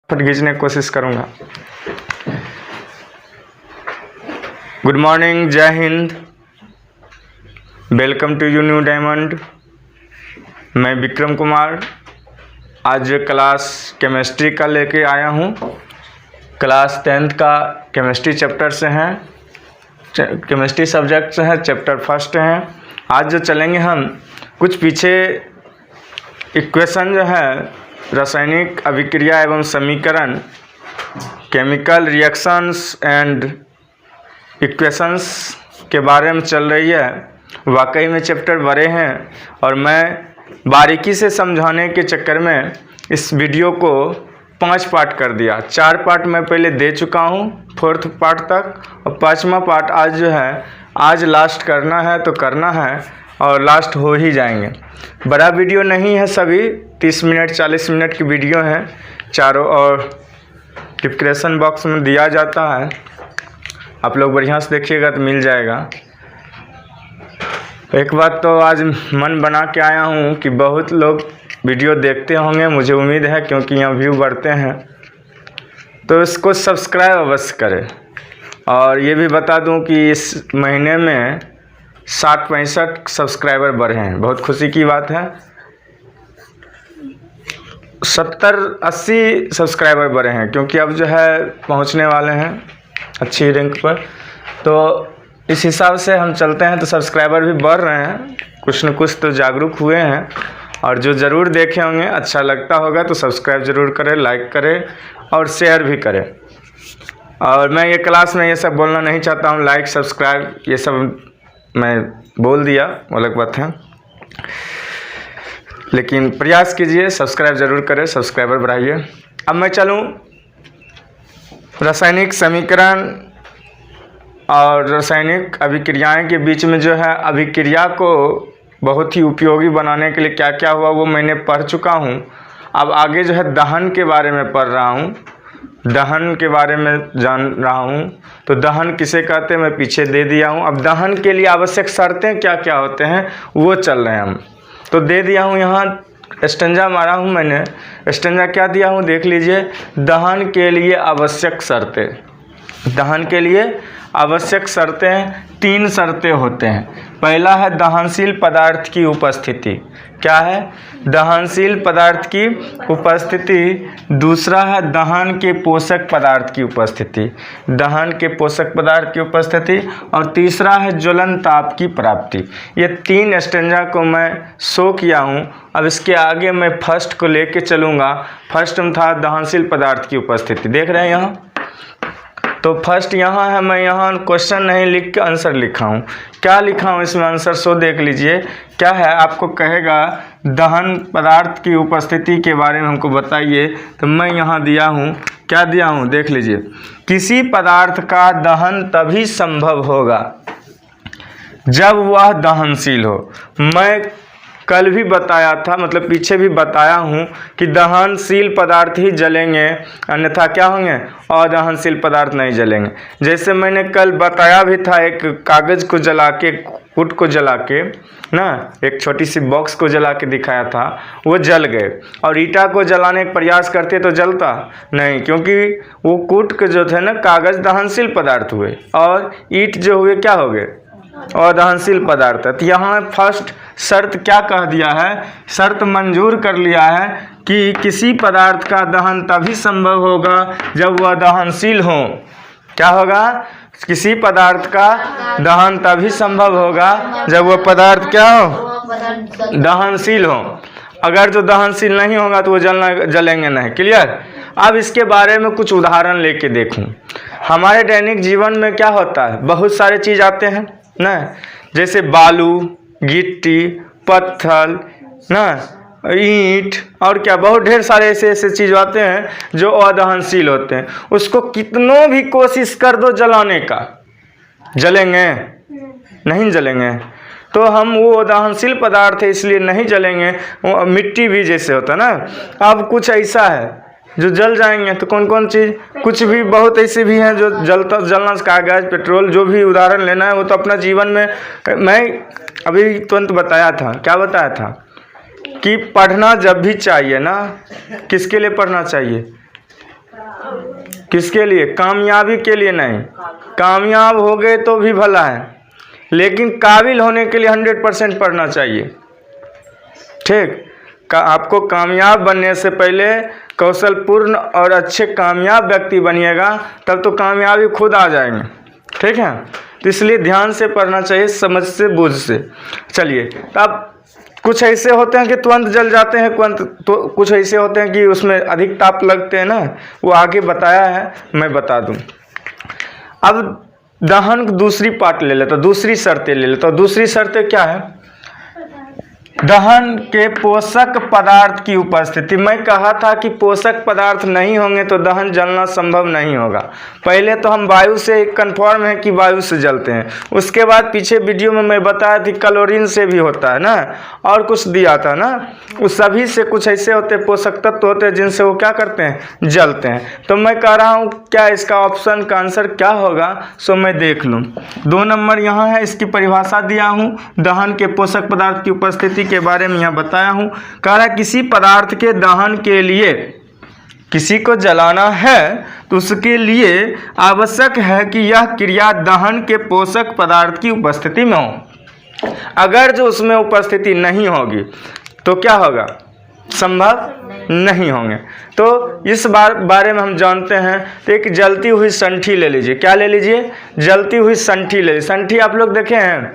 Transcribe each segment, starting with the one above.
खींचने की कोशिश करूँगा। गुड मॉर्निंग, जय हिंद, welcome to you new diamond. मैं विक्रम कुमार आज क्लास केमिस्ट्री का लेके आया हूँ। क्लास 10th का केमिस्ट्री चैप्टर से हैं, केमिस्ट्री सब्जेक्ट से है, चैप्टर फर्स्ट हैं। आज जो चलेंगे हम कुछ पीछे इक्वेशन जो है रासायनिक अभिक्रिया एवं समीकरण, केमिकल रिएक्शंस एंड इक्वेशंस के बारे में चल रही है। वाकई में चैप्टर बड़े हैं और मैं बारीकी से समझाने के चक्कर में इस वीडियो को 5 पार्ट कर दिया। 4 पार्ट मैं पहले दे चुका हूँ 4th पार्ट तक, और 5वां पार्ट आज जो है आज लास्ट करना है तो करना है और लास्ट हो ही जाएंगे। बड़ा वीडियो नहीं है, सभी 30 मिनट 40 मिनट की वीडियो हैं चारों, और डिस्क्रिप्शन बॉक्स में दिया जाता है, आप लोग बढ़िया से देखिएगा तो मिल जाएगा। एक बात तो आज मन बना के आया हूँ कि बहुत लोग वीडियो देखते होंगे, मुझे उम्मीद है, क्योंकि यहाँ व्यू बढ़ते हैं, तो इसको सब्सक्राइब अवश्य करें। और ये भी बता दूं कि इस महीने में 60-65 सब्सक्राइबर बढ़े हैं, बहुत खुशी की बात है। 70-80 सब्सक्राइबर बढ़े हैं, क्योंकि अब जो है पहुंचने वाले हैं अच्छी रैंक पर, तो इस हिसाब से हम चलते हैं। तो सब्सक्राइबर भी बढ़ रहे हैं, कुछ न कुछ तो जागरूक हुए हैं, और जो ज़रूर देखे होंगे अच्छा लगता होगा तो सब्सक्राइब ज़रूर करें, लाइक करें और शेयर भी करें। और मैं ये क्लास में ये सब बोलना नहीं चाहता हूँ, लाइक सब्सक्राइब ये सब मैं बोल दिया, अलग बात है, लेकिन प्रयास कीजिए, सब्सक्राइब ज़रूर करें, सब्सक्राइबर बढ़ाइए। अब मैं चलूँ रासायनिक समीकरण और रासायनिक अभिक्रियाएं के बीच में जो है अभिक्रिया को बहुत ही उपयोगी बनाने के लिए क्या क्या हुआ वो मैंने पढ़ चुका हूँ। अब आगे जो है दहन के बारे में पढ़ रहा हूँ, दहन के बारे में जान रहा हूँ। तो दहन किसे कहते हैं मैं पीछे दे दिया हूँ। अब दहन के लिए आवश्यक शर्तें क्या क्या होते हैं वो चल रहे हैं हम, तो दे दिया हूँ। यहाँ स्टेंजा मारा हूँ मैंने, स्टेंजा क्या दिया हूँ देख लीजिए। दहन के लिए आवश्यक शर्तें, दहन के लिए आवश्यक शर्तें 3 शर्तें होते हैं। पहला है दहनशील पदार्थ की उपस्थिति, क्या है, दहनशील पदार्थ की उपस्थिति। दूसरा है दहन के पोषक पदार्थ की उपस्थिति, दहन के पोषक पदार्थ की उपस्थिति। और तीसरा है ज्वलन ताप की प्राप्ति। ये 3 स्टेंजा को मैं शो किया हूँ। अब इसके आगे मैं फर्स्ट को लेके चलूँगा। फर्स्ट में था दहनशील पदार्थ की उपस्थिति, देख रहे हैं यहाँ, तो फर्स्ट यहाँ है। मैं यहाँ क्वेश्चन नहीं लिख के आंसर लिखा हूँ। क्या लिखा हूँ इसमें आंसर सो देख लीजिए। क्या है, आपको कहेगा दहन पदार्थ की उपस्थिति के बारे में हमको बताइए, तो मैं यहाँ दिया हूँ, क्या दिया हूँ देख लीजिए। किसी पदार्थ का दहन तभी संभव होगा जब वह दहनशील हो। मैं कल भी बताया था, मतलब पीछे भी बताया हूँ कि दहनशील पदार्थ ही जलेंगे, अन्यथा क्या होंगे, अदहनशील पदार्थ नहीं जलेंगे। जैसे मैंने कल बताया भी था, एक कागज़ को जला के, कुट को जला के ना, एक छोटी सी बॉक्स को जला के दिखाया था, वो जल गए। और ईटा को जलाने का प्रयास करते तो जलता नहीं, क्योंकि वो कुट के जो थे ना, कागज़ दहनशील पदार्थ हुए और ईंट जो हुए क्या हो गए, अदहनशील पदार्थ है। तो यहाँ फर्स्ट शर्त क्या कह दिया है, शर्त मंजूर कर लिया है कि किसी पदार्थ का दहन तभी संभव होगा जब वह दहनशील हो। क्या होगा, किसी पदार्थ का दहन तभी संभव होगा जब वह पदार्थ क्या हो, दहनशील हो। अगर जो दहनशील नहीं होगा तो वो जलेंगे नहीं। क्लियर। अब इसके बारे में कुछ उदाहरण लेके देखूं। हमारे दैनिक जीवन में क्या होता है, बहुत सारे चीज़ आते हैं ना, जैसे बालू, गिट्टी, पत्थर ना, ईंट, और क्या बहुत ढेर सारे ऐसे चीज़ आते हैं जो अदहनशील होते हैं। उसको कितनों भी कोशिश कर दो जलाने का, जलेंगे नहीं, जलेंगे। तो हम वो दहनशील पदार्थ है इसलिए नहीं जलेंगे। मिट्टी भी जैसे होता है ना, अब कुछ ऐसा है जो जल जाएंगे। तो कौन कौन चीज़, कुछ भी बहुत ऐसे भी हैं जो जलना, कागज़, पेट्रोल, जो भी उदाहरण लेना है वो तो अपना जीवन में, मैं अभी तुरंत बताया था, क्या बताया था कि पढ़ना जब भी चाहिए ना, किसके लिए पढ़ना चाहिए, किसके लिए? कामयाबी के लिए नहीं। कामयाब हो गए तो भी भला है, लेकिन काबिल होने के लिए 100% पढ़ना चाहिए। ठीक, आपको कामयाब बनने से पहले कौशलपूर्ण और अच्छे कामयाब व्यक्ति बनिएगा, तब तो कामयाबी खुद आ जाएंगे। ठीक है, तो इसलिए ध्यान से पढ़ना चाहिए, समझ से, बूझ से। चलिए, तो अब कुछ ऐसे होते हैं कि तुरंत जल जाते हैं, तो कुछ ऐसे होते हैं कि उसमें अधिक ताप लगते हैं ना, वो आगे बताया है, मैं बता दूं। अब दहन की दूसरी पार्ट ले लेता, दूसरी शर्तें ले लेता। दूसरी शर्तें क्या है? दहन के पोषक पदार्थ की उपस्थिति। मैं कहा था कि पोषक पदार्थ नहीं होंगे तो दहन जलना संभव नहीं होगा। पहले तो हम वायु से कंफर्म है कि वायु से जलते हैं, उसके बाद पीछे वीडियो में मैं बताया थी क्लोरीन से भी होता है ना, और कुछ दिया था ना, उस सभी से कुछ ऐसे होते हैं पोषक तत्व होते हैं जिनसे वो क्या करते हैं, जलते हैं। तो मैं कह रहा हूँ क्या इसका ऑप्शन का आंसर क्या होगा, सो मैं देख लूँ। 2 नंबर यहाँ है, इसकी परिभाषा दिया हूँ, दहन के पोषक पदार्थ की उपस्थिति के बारे में यहाँ बताया हूँ। कह रहा है किसी पदार्थ के दहन के लिए किसी को जलाना है तो उसके लिए आवश्यक है कि यह क्रिया दहन के पोषक पदार्थ की उपस्थिति में हो। अगर जो उसमें उपस्थिति नहीं होगी तो क्या होगा, संभव नहीं होंगे। तो इस बारे में हम जानते हैं। तो एक जलती हुई संठी ले लीजिए। क्या ले लीजिए? जलती हुई संठी ले लीजिए। संठी आप लोग देखे हैं,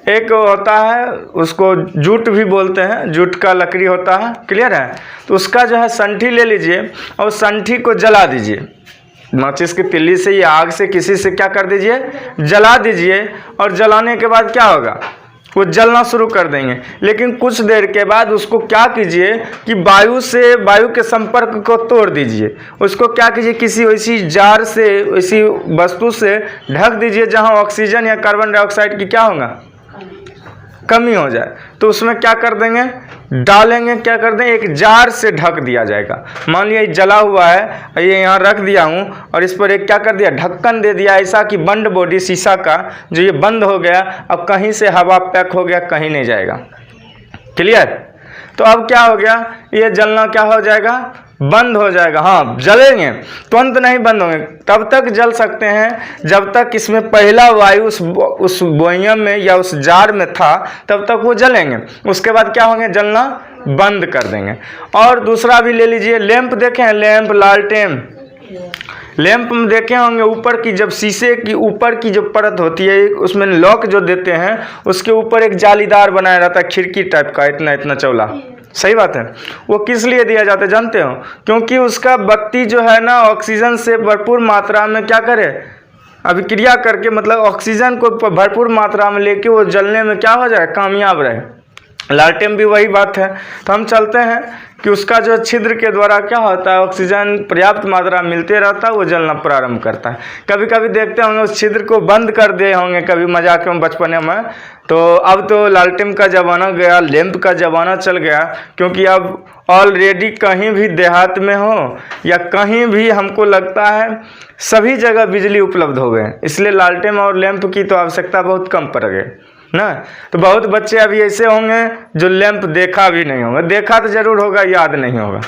एक होता है उसको जूट भी बोलते हैं, जूट का लकड़ी होता है, क्लियर है? तो उसका जो है संठी ले लीजिए और संठी को जला दीजिए। माचिस की तिल्ली से या आग से किसी से क्या कर दीजिए, जला दीजिए। और जलाने के बाद क्या होगा, वो जलना शुरू कर देंगे। लेकिन कुछ देर के बाद उसको क्या कीजिए कि वायु के संपर्क को तोड़ दीजिए। उसको क्या कीजिए, किसी वैसी जार से, वैसी वस्तु से ढक दीजिए जहां ऑक्सीजन या कार्बन डाइऑक्साइड की क्या होगा, कमी हो जाए। तो उसमें क्या कर देंगे, डालेंगे, क्या कर देंगे, एक जार से ढक दिया जाएगा। मान लिया जला हुआ है, ये यहाँ रख दिया हूँ और इस पर एक क्या कर दिया, ढक्कन दे दिया ऐसा कि बंद बॉडी शीशा का जो ये बंद हो गया, अब कहीं से हवा पैक हो गया, कहीं नहीं जाएगा। क्लियर? तो अब क्या हो गया, ये जलना क्या हो जाएगा, बंद हो जाएगा। हाँ, जलेंगे, तुरंत नहीं बंद होंगे, तब तक जल सकते हैं जब तक इसमें पहला वायु उस बोयम में या उस जार में था, तब तक वो जलेंगे। उसके बाद क्या होंगे, जलना बंद कर देंगे। और दूसरा भी ले लीजिए, लैंप देखे हैं, लैंप, लालटेन। लैंप में देखे होंगे ऊपर की, जब शीशे की ऊपर की जो परत होती है, उसमें लॉक जो देते हैं, उसके ऊपर एक जालीदार बनाया रहता है, खिड़की टाइप का, इतना इतना चौड़ा। सही बात है। वो किस लिए दिया जाता है जानते हो? क्योंकि उसका बत्ती जो है ना, ऑक्सीजन से भरपूर मात्रा में क्या करे, अभिक्रिया करके, मतलब ऑक्सीजन को भरपूर मात्रा में लेके वो जलने में क्या हो जाए, कामयाब रहे। लालटेन भी वही बात है। तो हम चलते हैं कि उसका जो छिद्र के द्वारा क्या होता है, ऑक्सीजन पर्याप्त मात्रा मिलते रहता है, वो जलना प्रारंभ करता है। कभी कभी देखते होंगे उस छिद्र को बंद कर दिए होंगे कभी मजाक में बचपने में। तो अब तो लालटेन का ज़माना गया, लैंप का ज़माना चल गया, क्योंकि अब ऑलरेडी कहीं भी देहात में हो या कहीं भी हमको लगता है सभी जगह बिजली उपलब्ध हो गए, इसलिए लालटेन और लैंप की तो आवश्यकता बहुत कम पड़ गई ना। तो बहुत बच्चे अभी ऐसे होंगे जो लैंप देखा भी नहीं होगा, देखा तो जरूर होगा, याद नहीं होगा।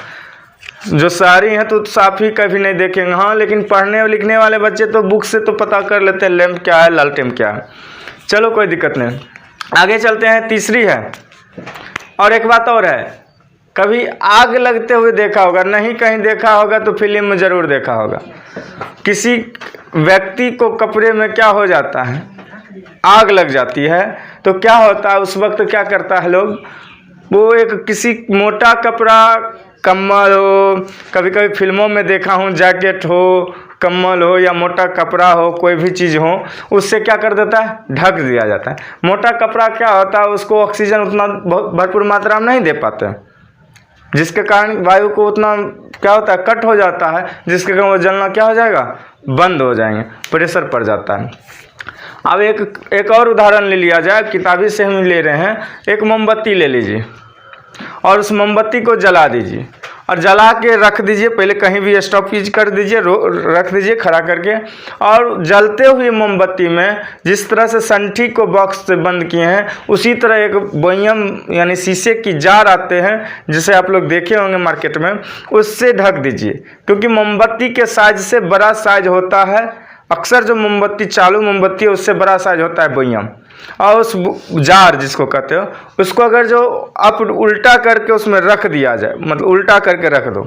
जो शहरी हैं तो साफ ही कभी नहीं देखेंगे। हाँ, लेकिन पढ़ने और लिखने वाले बच्चे तो बुक से तो पता कर लेते हैं लैंप क्या है, लालटेन क्या है। चलो, कोई दिक्कत नहीं, आगे चलते हैं। तीसरी है, और एक बात और है, कभी आग लगते हुए देखा होगा, नहीं कहीं देखा होगा तो फिल्म में ज़रूर देखा होगा। किसी व्यक्ति को कपड़े में क्या हो जाता है, आग लग जाती है, तो क्या होता है उस वक्त, क्या करता है लोग, वो एक किसी मोटा कपड़ा, कम्बल हो, कभी कभी फिल्मों में देखा हूँ, जैकेट हो, कम्बल हो या मोटा कपड़ा हो, कोई भी चीज़ हो, उससे क्या कर देता है, ढक दिया जाता है। मोटा कपड़ा क्या होता है, उसको ऑक्सीजन उतना भरपूर मात्रा में नहीं दे पाते, जिसके कारण वायु को उतना क्या होता है, कट हो जाता है, जिसके कारण वो जलना क्या हो जाएगा, बंद हो जाएंगे, प्रेशर पड़ जाता है। अब एक और उदाहरण ले लिया जाए, किताबी से हम ले रहे हैं। एक मोमबत्ती ले लीजिए और उस मोमबत्ती को जला दीजिए, और जला के रख दीजिए, पहले कहीं भी स्टॉप कर दीजिए, रख दीजिए खड़ा करके। और जलते हुए मोमबत्ती में जिस तरह से संठी को बॉक्स से बंद किए हैं, उसी तरह एक बोयम यानी शीशे की जार आते हैं जिसे आप लोग देखे होंगे मार्केट में, उससे ढक दीजिए। क्योंकि मोमबत्ती के साइज से बड़ा साइज होता है, अक्सर जो मोमबत्ती चालू मोमबत्ती है उससे बड़ा साइज होता है बोयम। और उस जार जिसको कहते हो, उसको अगर जो आप उल्टा करके उसमें रख दिया जाए, मतलब उल्टा करके रख दो,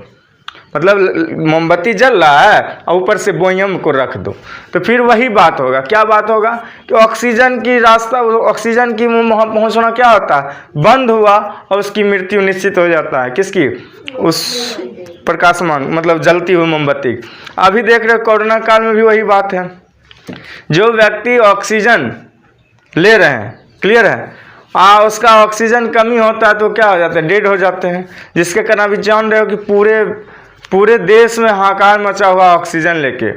मतलब मोमबत्ती जल रहा है और ऊपर से बोयम को रख दो, तो फिर वही बात होगा। क्या बात होगा कि ऑक्सीजन की रास्ता, ऑक्सीजन की वहाँ पहुँचना क्या होता है, बंद हुआ और उसकी मृत्यु निश्चित हो जाता है। किसकी? उस प्रकाशमान मतलब जलती हुई मोमबत्ती। अभी देख रहे हो कोरोना काल में भी वही बात है। जो व्यक्ति ऑक्सीजन ले रहे हैं, क्लियर है, उसका ऑक्सीजन कमी होता है तो क्या हो जाता है, डेड हो जाते हैं। जिसके कारण अभी जान रहे हो कि पूरे देश में हाहाकार मचा हुआ ऑक्सीजन लेके,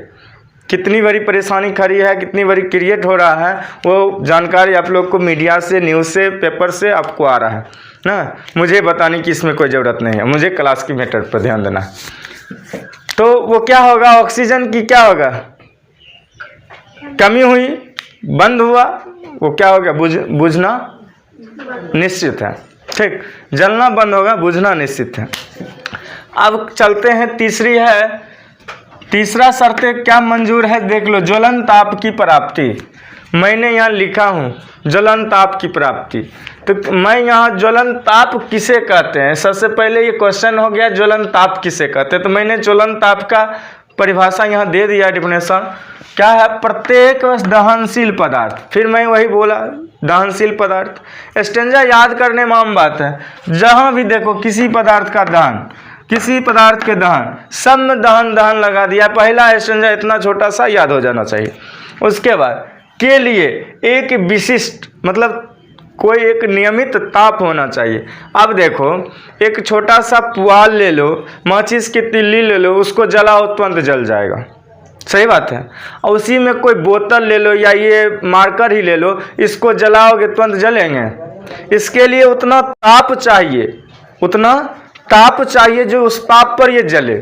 कितनी बड़ी परेशानी खड़ी है, कितनी बड़ी क्रिएट हो रहा है, वो जानकारी आप लोग को मीडिया से, न्यूज़ से, पेपर से आपको आ रहा है ना। मुझे बताने की इसमें कोई ज़रूरत नहीं है, मुझे क्लास की मैटर पर ध्यान देना। तो वो क्या होगा, ऑक्सीजन की क्या होगा, कमी हुई, बंद हुआ, वो क्या हो गया, बुझना निश्चित है। ठीक, जलना बंद होगा, बुझना निश्चित है। अब चलते हैं, तीसरी है, तीसरा शर्त क्या मंजूर है, देख लो, ज्वलन ताप की प्राप्ति। मैंने यहाँ लिखा हूँ ज्वलन ताप की प्राप्ति, तो मैं यहाँ ज्वलन ताप किसे कहते हैं, सबसे पहले ये क्वेश्चन हो गया, ज्वलन ताप किसे कहते हैं। तो मैंने ज्वलन ताप का परिभाषा यहाँ दे दिया, डिफिनेशन क्या है, प्रत्येक दहनशील पदार्थ, फिर मैं वही बोला दहनशील पदार्थ। स्टेंजा याद करने में आम बात है, जहाँ भी देखो किसी पदार्थ का दहन, किसी पदार्थ के दहन, सब में दहन लगा दिया, पहला स्टेंजा इतना छोटा सा याद हो जाना चाहिए। उसके बाद के लिए एक विशिष्ट, मतलब कोई एक नियमित ताप होना चाहिए। अब देखो, एक छोटा सा पुआल ले लो, माचिस की तिल्ली ले लो, उसको जलाओ तुरंत जल जाएगा, सही बात है। और उसी में कोई बोतल ले लो या ये मार्कर ही ले लो, इसको जलाओगे तुरंत जलेंगे। इसके लिए उतना ताप चाहिए, उतना ताप चाहिए जो उस ताप पर ये जले।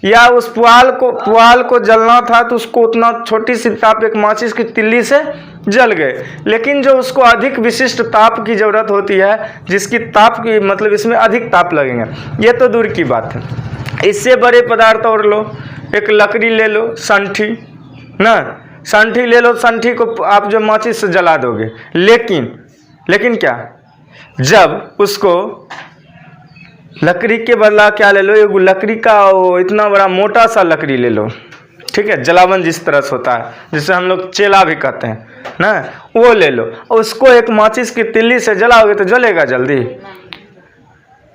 या उस पुआल को जलना था तो उसको उतना छोटी सी ताप एक माचिस की तिल्ली से जल गए। लेकिन जो उसको अधिक विशिष्ट ताप की ज़रूरत होती है, जिसकी ताप की मतलब इसमें अधिक ताप लगेंगे, ये तो दूर की बात है। इससे बड़े पदार्थ और लो, एक लकड़ी ले लो, संठी ना, संठी ले लो, संठी को आप जो माचिस से जला दोगे, लेकिन क्या, जब उसको लकड़ी के बदला क्या ले लो, एक लकड़ी का वो इतना बड़ा मोटा सा लकड़ी ले लो, ठीक है, जलावन जिस तरह से होता है, जिसे हम लोग चेला भी कहते हैं ना, वो ले लो, और उसको एक माचिस की तिल्ली से जलाओगे तो जलेगा जल्दी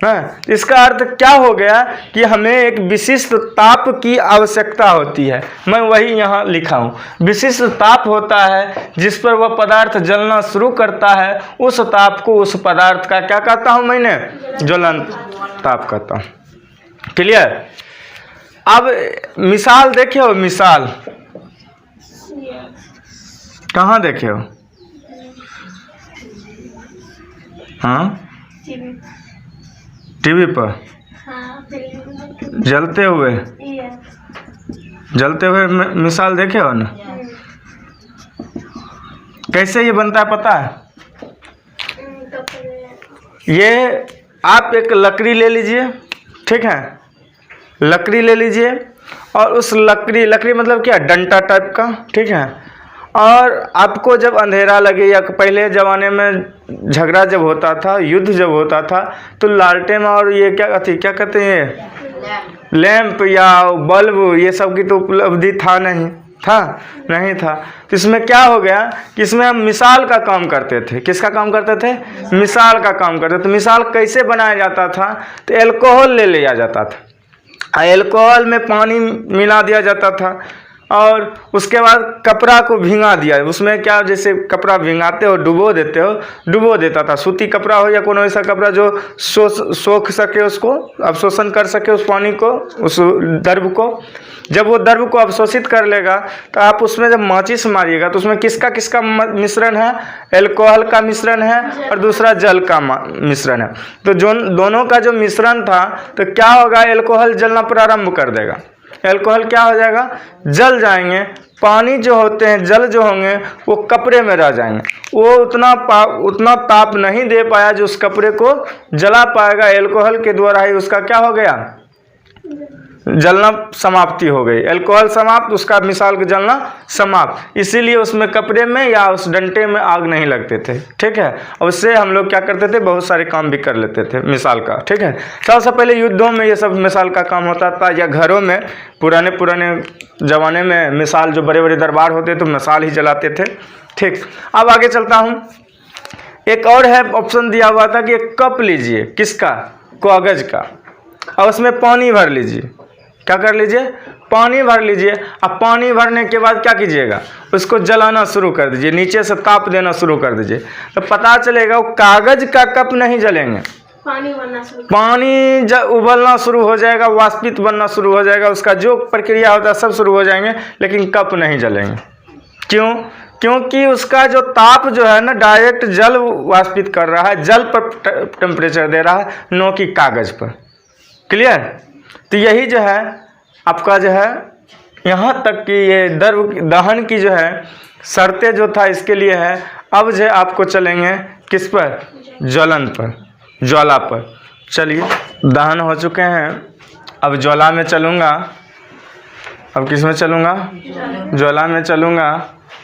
ना। इसका अर्थ क्या हो गया कि हमें एक विशिष्ट ताप की आवश्यकता होती है। मैं वही यहाँ लिखा हूँ, विशिष्ट ताप होता है जिस पर वह पदार्थ जलना शुरू करता है, उस ताप को, उस पदार्थ का क्या कहता हूँ मैंने, ज्वलन ताप कहता हूँ। क्लियर? अब मिसाल देखे हो, मिसाल कहाँ देखे हो? हाँ, टीवी पर जलते हुए मिसाल देखे हो ना? कैसे ये बनता है पता है? ये आप एक लकड़ी ले लीजिए, ठीक है, लकड़ी ले लीजिए, और उस लकड़ी मतलब क्या, डंटा टाइप का, ठीक है। और आपको जब अंधेरा लगे, या पहले ज़माने में झगड़ा जब होता था, युद्ध जब होता था, तो लालटेन और ये क्या कहते हैं, लैंप या बल्ब, ये सब की तो उपलब्धि नहीं था। तो इसमें क्या हो गया कि इसमें हम मिसाल का काम करते थे। किसका काम करते थे? मिसाल का काम करते थे। तो मिसाल कैसे बनाया जाता था? तो एल्कोहल ले लिया जाता था, एल्कोहल में पानी मिला दिया जाता था, और उसके बाद कपड़ा को भिंगा दिया। उसमें क्या, जैसे कपड़ा भिंगाते हो, डुबो देते हो, डुबो देता था। सूती कपड़ा हो या कोई ऐसा कपड़ा जो सोख सके, उसको अवशोषण कर सके उस पानी को, उस द्रव को। जब वो द्रव को अवशोषित कर लेगा तो आप उसमें जब माचिस मारिएगा तो उसमें किसका किसका मिश्रण है? एल्कोहल का मिश्रण है और दूसरा जल का मिश्रण है। तो जो दोनों का जो मिश्रण था तो क्या होगा? एल्कोहल जलना प्रारंभ कर देगा। एल्कोहल क्या हो जाएगा? जल जाएंगे। पानी जो होते हैं, जल जो होंगे, वो कपड़े में रह जाएंगे। वो उतना ताप नहीं दे पाया जो उस कपड़े को जला पाएगा। एल्कोहल के द्वारा ही उसका क्या हो गया? जलना समाप्ति हो गई। एल्कोहल समाप्त, उसका मिसाल का जलना समाप्त। इसीलिए उसमें कपड़े में या उस डंडे में आग नहीं लगते थे। ठीक है, और उससे हम लोग क्या करते थे? बहुत सारे काम भी कर लेते थे मिसाल का। ठीक है, सबसे पहले युद्धों में ये सब मिसाल का काम होता था, या घरों में पुराने ज़माने में मिसाल, जो बड़े बड़े दरबार होते तो मिसाल ही जलाते थे। ठीक, अब आगे चलता हूँ। एक और है ऑप्शन दिया हुआ था कि एक कप लीजिए, किसका? कागज का, और उसमें पानी भर लीजिए। क्या कर लीजिए? पानी भर लीजिए। अब पानी भरने के बाद क्या कीजिएगा? उसको जलाना शुरू कर दीजिए, नीचे से ताप देना शुरू कर दीजिए। तो पता चलेगा वो कागज का कप नहीं जलेंगे, पानी उबलना शुरू हो जाएगा, वाष्पित बनना शुरू हो जाएगा, उसका जो प्रक्रिया होता है सब शुरू हो जाएंगे, लेकिन कप नहीं जलेंगे। क्यों? क्योंकि उसका जो ताप जो है ना, डायरेक्ट जल वाष्पित कर रहा है, जल पर टेम्परेचर दे रहा है, न कि कागज पर। क्लियर? तो यही जो है आपका जो है, यहाँ तक कि ये द्रव दहन की जो है शर्तें जो था इसके लिए है। अब जो आपको चलेंगे किस पर? ज्वलन पर, ज्वाला पर। चलिए, दहन हो चुके हैं, अब ज्वाला में चलूँगा। अब किस में चलूँगा? ज्वाला में चलूँगा।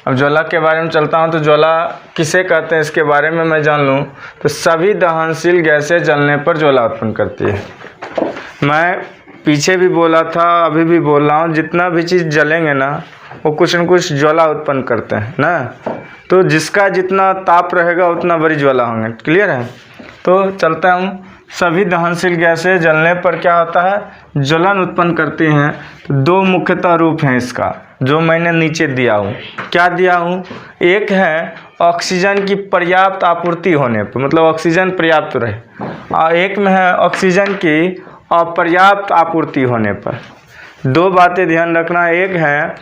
अब ज्वाला के बारे में चलता हूँ। तो ज्वाला किसे कहते हैं इसके बारे में मैं जान लूँ। तो सभी दहनशील गैसें जलने पर ज्वाला उत्पन्न करती है। मैं पीछे भी बोला था, अभी भी बोल रहा हूँ, जितना भी चीज़ जलेंगे ना वो कुछ न कुछ ज्वाला उत्पन्न करते हैं ना। तो जिसका जितना ताप रहेगा उतना बड़ी ज्वाला होंगे। क्लियर है? तो चलता हूँ। सभी दहनशील गैसें जलने पर क्या होता है? ज्वलन उत्पन्न करती हैं। तो दो मुख्यतः रूप हैं इसका, जो मैंने नीचे दिया हूँ। क्या दिया हूँ? एक है ऑक्सीजन की पर्याप्त आपूर्ति होने पर, मतलब ऑक्सीजन पर्याप्त रहे, और एक में है ऑक्सीजन की अपर्याप्त आपूर्ति होने पर। दो बातें ध्यान रखना, एक है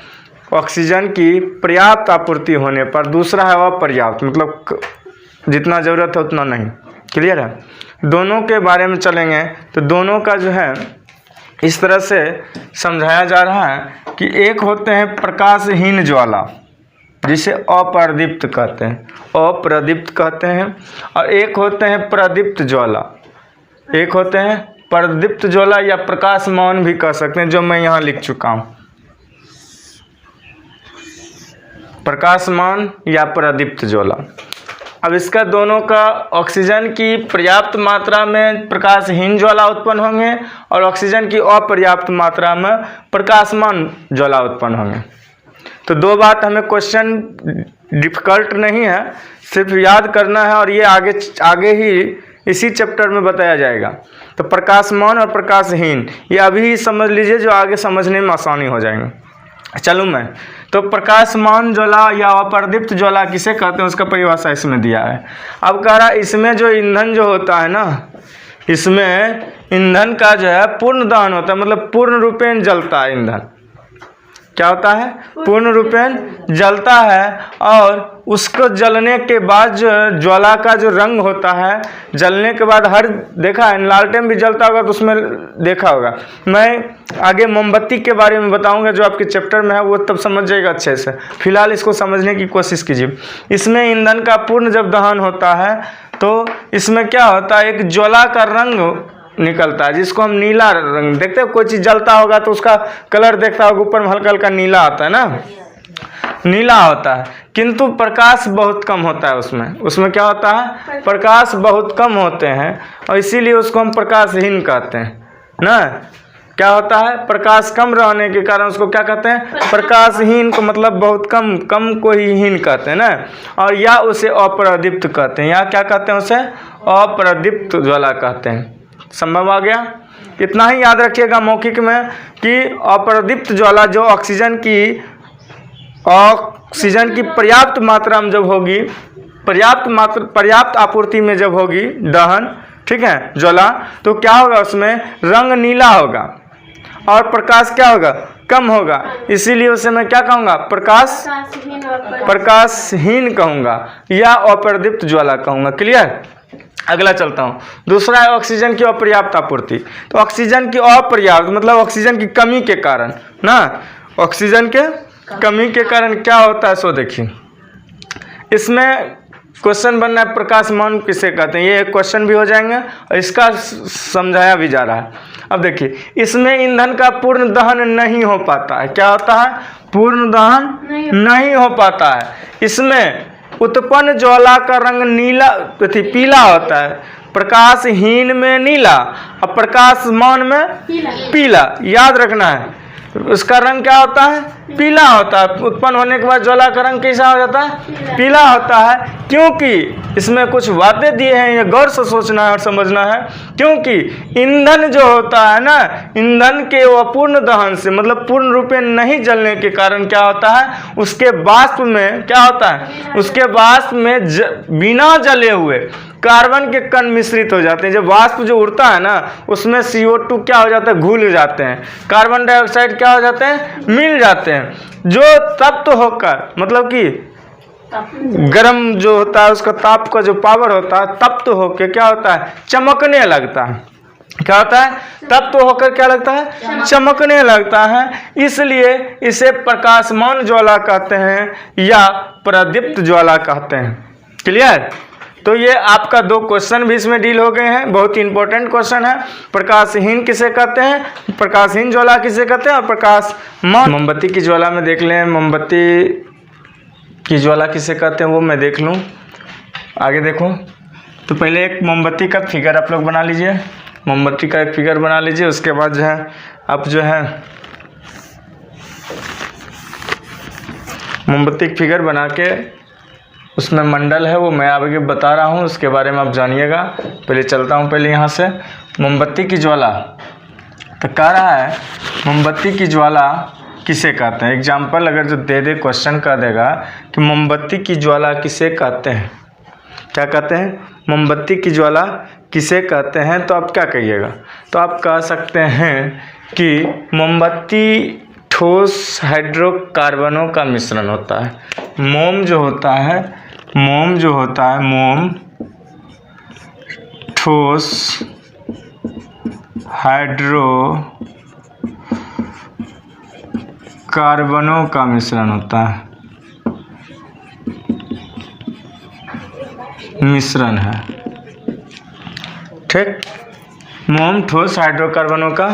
ऑक्सीजन की पर्याप्त आपूर्ति होने पर, दूसरा है अपर्याप्त, मतलब जितना ज़रूरत है उतना नहीं। क्लियर है? दोनों के बारे में चलेंगे। तो दोनों का जो है इस तरह से समझाया जा रहा है कि एक होते हैं प्रकाशहीन ज्वाला, जिसे अप्रदीप्त कहते हैं, अप्रदीप्त कहते हैं, और एक होते हैं प्रदीप्त ज्वाला। एक होते हैं प्रदीप्त ज्वाला या प्रकाशमान भी कह सकते हैं, जो मैं यहाँ लिख चुका हूँ, प्रकाशमान या प्रदीप्त ज्वाला। अब इसका दोनों का ऑक्सीजन की पर्याप्त मात्रा में प्रकाशहीन ज्वाला उत्पन्न होंगे और ऑक्सीजन की अपर्याप्त मात्रा में प्रकाशमान ज्वाला उत्पन्न होंगे। तो दो बात हमें क्वेश्चन डिफिकल्ट नहीं है, सिर्फ याद करना है, और ये आगे ही इसी चैप्टर में बताया जाएगा। तो प्रकाशमान और प्रकाशहीन ये अभी ही समझ लीजिए, जो आगे समझने में आसानी हो जाएंगे। चलूँ मैं। तो प्रकाशमान ज्वाला या अप्रदीप्त ज्वाला किसे कहते हैं उसका परिभाषा इसमें दिया है। अब कह रहा इसमें जो ईंधन जो होता है ना, इसमें ईंधन का जो है पूर्ण दहन होता है, मतलब पूर्ण रूपेण जलता है ईंधन। क्या होता है? पूर्ण रूपेण जलता है, और उसको जलने के बाद जो ज्वाला का जो रंग होता है, जलने के बाद हर देखा है लालटेन भी जलता होगा तो उसमें देखा होगा। मैं आगे मोमबत्ती के बारे में बताऊंगा जो आपके चैप्टर में है, वो तब समझ जाएगा अच्छे से। फिलहाल इसको समझने की कोशिश कीजिए। इसमें ईंधन का पूर्ण जब दहन होता है तो इसमें क्या होता है, एक ज्वाला का रंग निकलता है, जिसको हम नीला रंग देखते हैं। कोई चीज़ जलता होगा तो उसका कलर देखता होगा, ऊपर में हल्का हल्का नीला आता है ना, नीला होता है, किंतु प्रकाश बहुत कम होता है उसमें क्या होता है? प्रकाश बहुत कम होते हैं, और इसीलिए उसको हम प्रकाशहीन कहते हैं ना। क्या होता है? प्रकाश कम रहने के कारण उसको क्या कहते हैं? प्रकाशहीन को मतलब बहुत कम को ही हीन कहते हैं ना। और या उसे अप्रदीप्त कहते हैं, या क्या कहते हैं? उसे अप्रदीप्त ज्वाला कहते हैं। संभव आ गया? इतना ही याद रखिएगा मौखिक में कि अप्रदीप्त ज्वाला जो ऑक्सीजन की ऑक्सीजन की पर्याप्त मात्रा में जब होगी, पर्याप्त आपूर्ति में जब होगी दहन, ठीक है, ज्वाला, तो क्या होगा, उसमें रंग नीला होगा और प्रकाश क्या होगा, कम होगा। इसीलिए उसे मैं क्या कहूँगा, प्रकाशहीन कहूँगा या अप्रदीप्त ज्वाला कहूँगा। क्लियर। अगला चलता हूँ। दूसरा है ऑक्सीजन की अपर्याप्त आपूर्ति। तो ऑक्सीजन की अपर्याप्त मतलब ऑक्सीजन की कमी के कारण ना, ऑक्सीजन के कमी के कारण क्या होता है, सो देखिए इसमें क्वेश्चन बनना है प्रकाशमान किसे कहते हैं, ये एक क्वेश्चन भी हो जाएंगे और इसका समझाया भी जा रहा है। अब देखिए इसमें ईंधन का पूर्ण दहन नहीं हो पाता है। क्या होता है, पूर्ण दहन नहीं हो पाता है। इसमें उत्पन्न ज्वाला का रंग नीला पीला होता है, प्रकाशहीन में नीला और प्रकाशमान में पीला। याद रखना है, उसका रंग क्या होता है, पीला होता है। उत्पन्न होने के बाद ज्वाला का रंग कैसा हो जाता है, पीला होता है, क्योंकि इसमें कुछ बातें दिए हैं, ये गौर से सोचना है और समझना है। क्योंकि ईंधन जो होता है ना, ईंधन के अपूर्ण दहन से मतलब पूर्ण रूप में नहीं जलने के कारण क्या होता है, उसके वाष्प में क्या होता है, उसके वाष्प में बिना जले हुए कार्बन के कण मिश्रित हो जाते हैं। जब वाष्प जो उड़ता है ना, उसमें CO2 क्या हो जाता है, घुल जाते हैं, कार्बन डाइऑक्साइड क्या हो जाते हैं, मिल जाते हैं, जो तप्त होकर मतलब कि गर्म जो होता है उसका ताप का जो पावर होता है, तप्त होकर क्या होता है, चमकने लगता है। क्या होता है, तप्त होकर क्या लगता है, चमकने लगता है। इसलिए इसे प्रकाशमान ज्वाला कहते हैं या प्रदीप्त ज्वाला कहते हैं। क्लियर। तो ये आपका 2 क्वेश्चन भी इसमें डील हो गए हैं, बहुत ही इंपॉर्टेंट क्वेश्चन है। प्रकाशहीन किसे कहते हैं, प्रकाशहीन ज्वाला किसे कहते हैं और प्रकाशमान। मोमबत्ती की ज्वाला में देख लें, मोमबत्ती की ज्वाला किसे कहते हैं वो मैं देख लूँ। आगे देखो, तो पहले एक मोमबत्ती का फिगर आप लोग बना लीजिए, मोमबत्ती का एक फिगर बना लीजिए। उसके बाद जो है आप जो है मोमबत्ती की फिगर बना के उसमें मंडल है वो मैं आगे बता रहा हूँ, उसके बारे में आप जानिएगा। पहले चलता हूँ पहले यहाँ से मोमबत्ती की ज्वाला। तो कह रहा है मोमबत्ती की ज्वाला किसे कहते हैं। एग्जाम्पल अगर जो दे दे क्वेश्चन कर देगा कि मोमबत्ती की ज्वाला किसे कहते हैं, क्या कहते हैं, मोमबत्ती की ज्वाला किसे कहते हैं, तो आप क्या कहिएगा। तो आप कह सकते हैं कि मोमबत्ती ठोस हाइड्रोकार्बनों का मिश्रण होता है। मोम जो होता है, मोम ठोस हाइड्रोकार्बनों का मिश्रण होता है, मिश्रण है। ठीक, मोम ठोस हाइड्रोकार्बनों का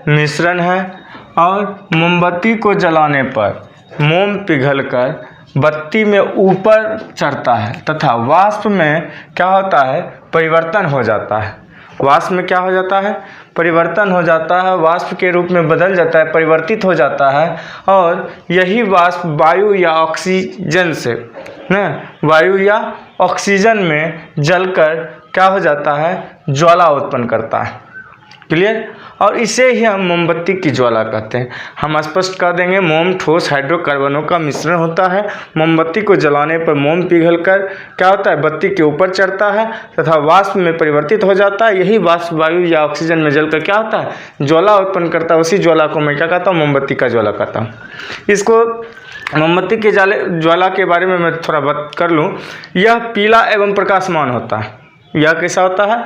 मिश्रण है और मोमबत्ती को जलाने पर मोम पिघलकर बत्ती में ऊपर चढ़ता है तथा वाष्प में क्या होता है, परिवर्तन हो जाता है। वाष्प में क्या हो जाता है, परिवर्तन हो जाता है, वाष्प के रूप में बदल जाता है, परिवर्तित हो जाता है। और यही वाष्प वायु या ऑक्सीजन से वायु या ऑक्सीजन में जलकर क्या हो जाता है, ज्वाला उत्पन्न करता है। क्लियर। और इसे ही हम मोमबत्ती की ज्वाला कहते हैं। हम स्पष्ट कर देंगे, मोम ठोस हाइड्रोकार्बनों का मिश्रण होता है। मोमबत्ती को जलाने पर मोम पिघलकर क्या होता है, बत्ती के ऊपर चढ़ता है तथा वाष्प में परिवर्तित हो जाता है। यही वाष्प वायु या ऑक्सीजन में जलकर क्या होता है, ज्वाला उत्पन्न करता है। उसी ज्वाला को मैं क्या कहता हूँ, मोमबत्ती का ज्वाला कहता हूँ। इसको मोमबत्ती के ज्वाला के बारे में मैं थोड़ा बात कर लूँ। यह पीला एवं प्रकाशमान होता है। यह कैसा होता है,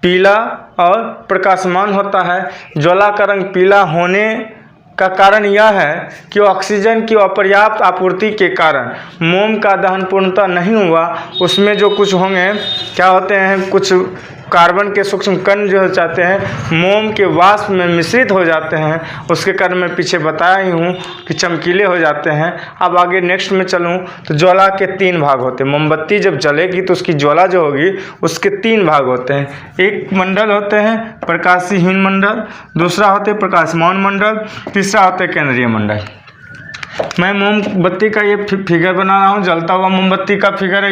पीला और प्रकाशमान होता है। ज्वाला का रंग पीला होने का कारण यह है कि ऑक्सीजन की अपर्याप्त आपूर्ति के कारण मोम का दहन पूर्णतः नहीं हुआ। उसमें जो कुछ होंगे क्या होते हैं, कुछ कार्बन के सूक्ष्म कण जो चाहते हैं मोम के वाष्प में मिश्रित हो जाते हैं। उसके कारण मैं पीछे बताया ही हूँ कि चमकीले हो जाते हैं। अब आगे नेक्स्ट में चलूँ तो ज्वाला के 3 भाग होते हैं। मोमबत्ती जब जलेगी तो उसकी ज्वाला जो होगी उसके 3 भाग होते हैं। एक मंडल होते हैं प्रकाशहीन मंडल, दूसरा होते हैं प्रकाशमान मंडल, तीसरा होता है केंद्रीय मंडल। मैं मोमबत्ती का ये फिगर बना रहा हूँ, जलता हुआ मोमबत्ती का फिगर है।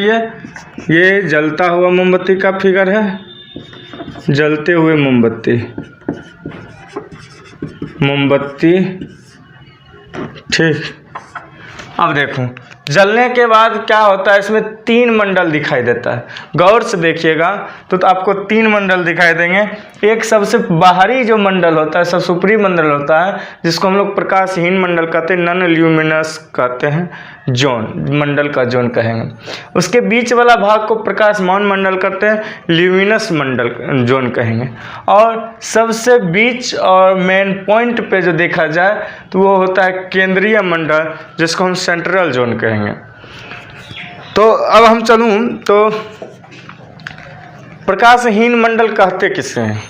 ये जलता हुआ मोमबत्ती का फिगर है, जलते हुए मोमबत्ती ठीक। अब देखो जलने के बाद क्या होता है, इसमें 3 मंडल दिखाई देता है। गौर से देखिएगा तो आपको 3 मंडल दिखाई देंगे। एक सबसे बाहरी जो मंडल होता है, सबसे ऊपरी मंडल होता है, जिसको हम लोग प्रकाशहीन मंडल कहते हैं, नॉन ल्यूमिनस कहते हैं, जोन, मंडल का जोन कहेंगे। उसके बीच वाला भाग को प्रकाशमान मंडल कहते हैं, ल्यूमिनस मंडल जोन कहेंगे। और सबसे बीच और मेन पॉइंट पे जो देखा जाए तो वो होता है केंद्रीय मंडल, जिसको हम सेंट्रल जोन कहेंगे। तो अब हम चलूं तो प्रकाशहीन मंडल कहते किसे हैं।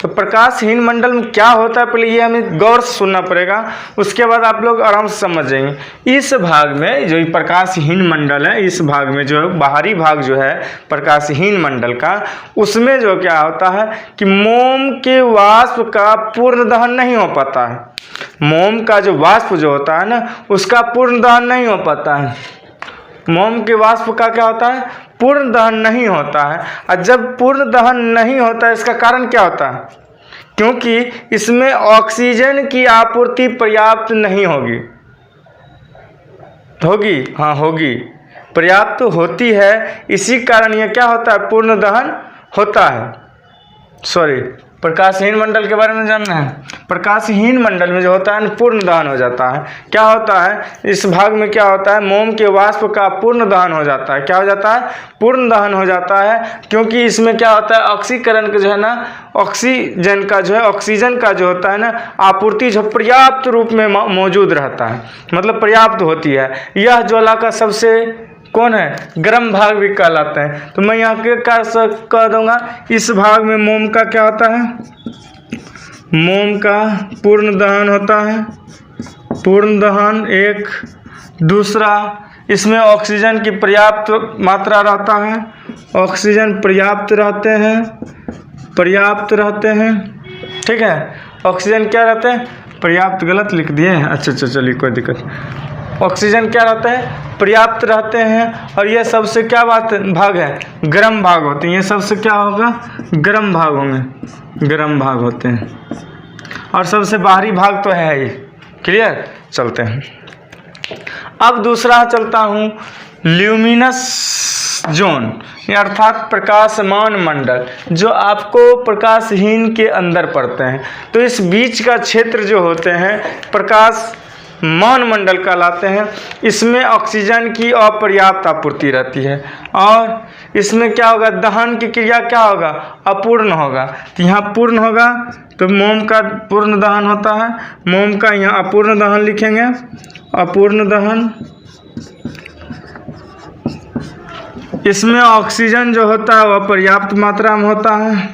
तो प्रकाशहीन मंडल में क्या होता है, पहले ये हमें गौर से सुनना पड़ेगा, उसके बाद आप लोग आराम से समझ जाएंगे। इस भाग में जो प्रकाशहीन मंडल है, इस भाग में जो बाहरी भाग जो है प्रकाशहीन मंडल का, उसमें जो क्या होता है कि मोम के वाष्प का पूर्ण दहन नहीं हो पाता है। मोम का जो वाष्प जो होता है ना, उसका पूर्ण दहन नहीं हो पाता है। मोम के वाष्प का क्या होता है, पूर्ण दहन नहीं होता है। और जब पूर्ण दहन नहीं होता है, इसका कारण क्या होता है, क्योंकि इसमें ऑक्सीजन की आपूर्ति पर्याप्त नहीं होगी। हाँ होगी, पर्याप्त होती है, इसी कारण यह क्या होता है, पूर्ण दहन होता है। प्रकाशहीन मंडल के बारे में जानना है। प्रकाशहीन मंडल में जो होता है पूर्ण दहन हो जाता है। क्या होता है, इस भाग में क्या होता है, मोम के वाष्प का पूर्ण दहन हो जाता है। क्या हो जाता है, पूर्ण दहन हो जाता है, क्योंकि इसमें क्या होता है, ऑक्सीकरण का जो है ना, ऑक्सीजन का जो है, ऑक्सीजन का जो होता है ना, आपूर्ति जो पर्याप्त रूप में मौजूद रहता है, मतलब पर्याप्त होती है। यह ज्वाला का सबसे कौन है, गर्म भाग भी कहलाते हैं। तो मैं यहाँ के कह दूंगा, इस भाग में मोम का क्या होता है, मोम का पूर्ण दहन होता है, पूर्ण दहन एक। दूसरा, इसमें ऑक्सीजन की पर्याप्त मात्रा रहता है, ऑक्सीजन पर्याप्त रहते हैं, ठीक है। ऑक्सीजन क्या रहते हैं, पर्याप्त, गलत लिख दिए, अच्छा चलिए कोई दिक्कत। ऑक्सीजन क्या रहता है, पर्याप्त रहते हैं। और ये सबसे क्या भाग है, गर्म भाग होते हैं। ये सबसे क्या होगा, गर्म भाग होंगे, गर्म भाग होते हैं। और सबसे बाहरी भाग तो है ही। क्लियर, चलते हैं। अब दूसरा चलता हूँ, ल्यूमिनस जोन, अर्थात प्रकाशमान मंडल, जो आपको प्रकाशहीन के अंदर पड़ते हैं। तो इस बीच का क्षेत्र जो होते हैं प्रकाशमान मंडल कहलाते हैं। इसमें ऑक्सीजन की अपर्याप्त आपूर्ति रहती है, और इसमें क्या होगा, दहन की क्रिया क्या होगा, अपूर्ण होगा। तो यहाँ पूर्ण होगा तो मोम का पूर्ण दहन होता है, मोम का यहाँ अपूर्ण दहन लिखेंगे, अपूर्ण दहन। इसमें ऑक्सीजन जो होता है वह पर्याप्त मात्रा में होता है,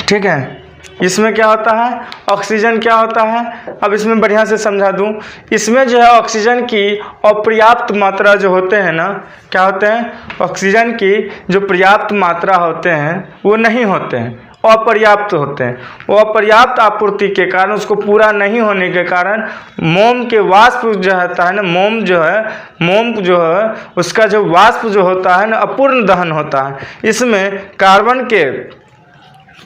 ठीक है। इसमें क्या होता है, ऑक्सीजन क्या होता है, अब इसमें बढ़िया से समझा दूं। इसमें जो है ऑक्सीजन की अपर्याप्त मात्रा जो होते हैं ना, क्या होते हैं, ऑक्सीजन की जो पर्याप्त मात्रा होते हैं वो नहीं होते हैं, अपर्याप्त होते हैं। वो अपर्याप्त आपूर्ति के कारण, उसको पूरा नहीं होने के कारण मोम के वाष्प जो होता है ना, मोम जो है उसका जो वाष्प जो होता है ना, अपूर्ण दहन होता है। इसमें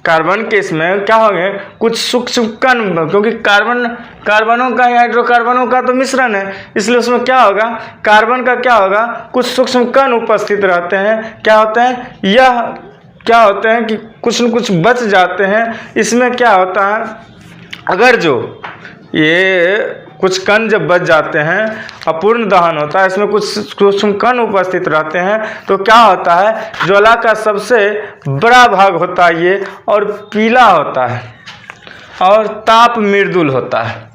कार्बन के इसमें क्या हो गए, कुछ सूक्ष्म कण, क्योंकि कार्बनों का, हाइड्रोकार्बनों का तो मिश्रण है, इसलिए उसमें क्या होगा, कार्बन का क्या होगा, कुछ सूक्ष्म कण उपस्थित रहते हैं। क्या होते हैं, यह क्या होते हैं कि कुछ न कुछ बच जाते हैं। इसमें क्या होता है, अगर जो ये कुछ कण जब बच जाते हैं, अपूर्ण दहन होता है, इसमें कुछ सूक्ष्म कण उपस्थित रहते हैं, तो क्या होता है, ज्वाला का सबसे बड़ा भाग होता है ये, और पीला होता है और ताप मृदुल होता है।